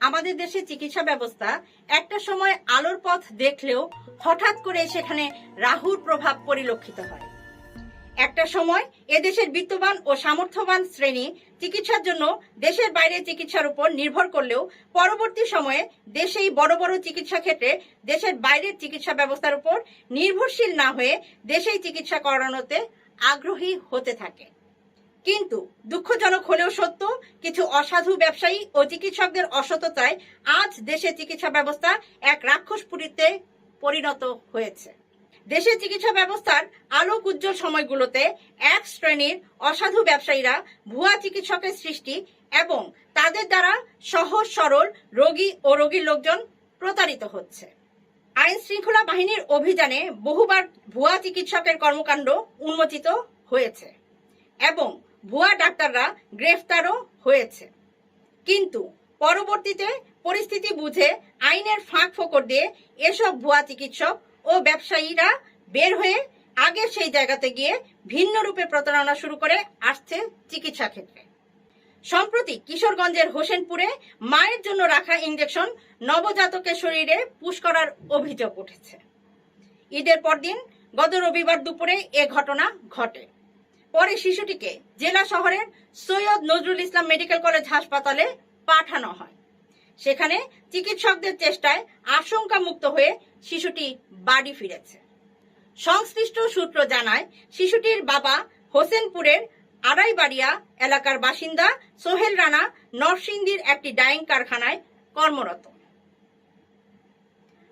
আমাদের দেশের চিকিৎসা ব্যবস্থা একটা সময় আলোর পথ দেখলেও হঠাৎ করে সেখানে রাহুর প্রভাব পরিলক্ষিত হয়। একটা সময় এদেশের বিত্তবান ও সামর্থ্যবান শ্রেণী চিকিৎসার জন্য দেশের বাইরে চিকিৎসার উপর নির্ভর করলেও পরবর্তী সময়ে দেশেই বড় বড় চিকিৎসা ক্ষেত্রে দেশের বাইরের চিকিৎসা ব্যবস্থার উপর নির্ভরশীল না হয়ে দেশেই চিকিৎসা করানোতে আগ্রহী হতে থাকে। কিন্তু দুঃখজনক হলেও সত্য, কিছু অসাধু ব্যবসায়ী ও চিকিৎসকদের অসততায় আজ দেশের চিকিৎসা ব্যবস্থা এক রাক্ষসপুরীতে পরিণত হয়েছে। দেশের চিকিৎসা ব্যবস্থার আলোক উজ্জ্বল সময়গুলোতে এক শ্রেণীর অসাধু ব্যবসায়ীরা ভুয়া চিকিৎসকের সৃষ্টি এবং তাদের দ্বারা সহজ সরল রোগী ও রোগীর লোকজন প্রতারিত হচ্ছে। আইন শৃঙ্খলা বাহিনীর অভিযানে বহুবার ভুয়া চিকিৎসকের কর্মকাণ্ড উন্মোচিত হয়েছে এবং ভুয়া ডাক্তাররা গ্রেফতারও হয়েছে। কিন্তু পরবর্তীতে পরিস্থিতি বুঝে আইনের ফাঁক ফোকর দিয়ে এসব ভুয়া চিকিৎসক ও ব্যবসায়ীরা বের হয়ে আগের সেই জায়গাতে গিয়ে ভিন্ন রূপে প্রতারণা শুরু করে আসছে চিকিৎসা ক্ষেত্রে। সম্প্রতি কিশোরগঞ্জের হোসেনপুরে মায়ের জন্য রাখা ইঞ্জেকশন নবজাতকের শরীরে পুশ করার অভিযোগ উঠেছে। ঈদের পরদিন গত রবিবার দুপুরে এ ঘটনা ঘটে। পরে শিশুটিকে জেলা শহরের সৈয়দ নজরুল ইসলাম মেডিকেল কলেজ হাসপাতালে পাঠানো হয়। সেখানে চিকিৎসকদের চেষ্টায় আশঙ্কা মুক্ত হয়ে শিশুটি বাড়ি ফিরেছে। সংশ্লিষ্ট সূত্র জানায়, শিশুটির বাবা হোসেনপুরের আড়াইবাড়িয়া এলাকার বাসিন্দা সোহেল রানা নরসিংদীর একটি ডাইং কারখানায় কর্মরত।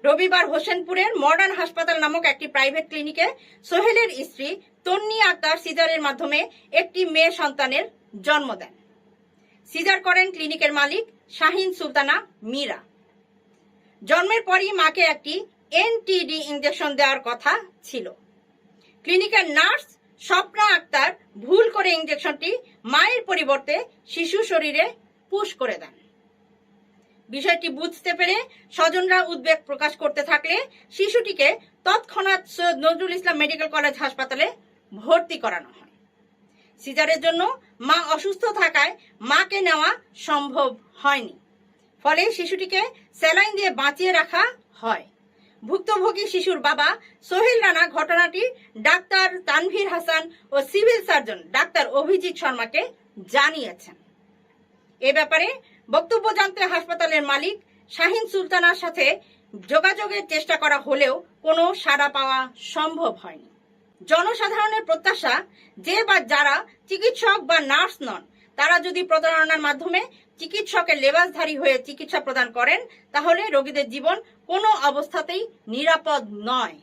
রবিবার হোসেনপুরের মডার্ন হাসপাতাল নামক একটি প্রাইভেট ক্লিনিকে সোহেলের স্ত্রী তন্নি আক্তার সিজারের মাধ্যমে একটি মেয়ে সন্তানের জন্ম দেন। সিজার করেন ক্লিনিকের মালিক শাহিন সুলতানা মীরা। জন্মের পরই মাকে একটি এনটিডি ইঞ্জেকশন দেওয়ার কথা ছিল। ক্লিনিকের নার্স স্বপ্না আক্তার ভুল করে ইঞ্জেকশনটি মায়ের পরিবর্তে শিশু শরীরে পুশ করে দেন। বিষয়টি বুঝতে পেরে স্বজনরা উদ্বেগ প্রকাশ করতে থাকলে শিশুটিকে তৎক্ষণাৎ সৈয়দ নজরুল ইসলাম মেডিকেল কলেজ হাসপাতালে ভর্তি করানো হয়। সিজারের জন্য মা অসুস্থ থাকায় মাকে নেওয়া সম্ভব হয়নি, ফলে শিশুটিকে স্যালাইন দিয়ে বাঁচিয়ে রাখা হয়। ভুক্তভোগী শিশুর বাবা সোহেল রানা ঘটনাটি ডাক্তার তানভীর হাসান ও সিভিল সার্জন ডাক্তার অভিজিৎ শর্মাকে জানিয়েছেন। এ ব্যাপারে বক্তব্য জানতে হাসপাতালের মালিক শাহিন সুলতানার সাথে যোগাযোগের চেষ্টা করা হলেও কোনো সাড়া পাওয়া সম্ভব হয়নি। জনসাধারণের প্রত্যাশা, যে বা যারা চিকিৎসক বা নার্স নন তারা যদি প্রতারণার মাধ্যমে চিকিৎসকের লেবাসধারী হয়ে চিকিৎসা প্রদান করেন তাহলে রোগীদের জীবন কোনো অবস্থাতেই নিরাপদ নয়।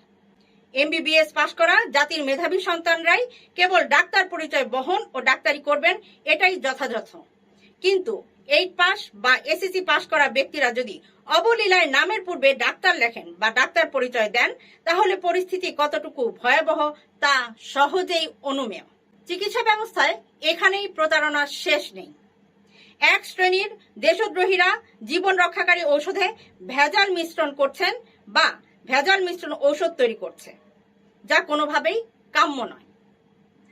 এমবিবিএস পাশ করা জাতির মেধাবী সন্তানরাই কেবল ডাক্তার পরিচয় বহন ও ডাক্তারি করবেন, এটাই যথাযথ। কিন্তু 8 পাস বা এসএসসি পাশ করা ব্যক্তিরা যদি অবলীলায় নামের পূর্বে ডাক্তার লেখেন বা ডাক্তার পরিচয় দেন তাহলে পরিস্থিতি কতটুকু ভয়াবহ তা সহজেই অনুমেয়। চিকিৎসা ব্যবস্থায় এখানেই প্রতারণার শেষ নেই। এক শ্রেণীর দেশদ্রোহীরা জীবন রক্ষাকারী ঔষধে ভেজাল মিশ্রণ করছেন বা ভেজাল মিশ্রণ ঔষধ তৈরি করছে, যা কোনোভাবেই কাম্য নয়।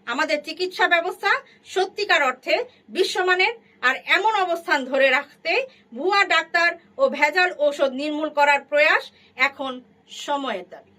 আমাদের চিকিৎসা ব্যবস্থা সত্যিকার অর্থে বিশ্বমানের, আর এমন অবস্থান ধরে রাখতে ভুয়া ডাক্তার ও ভেজাল ঔষধ নির্মূল করার প্রয়াস এখন সময়ের দাবি।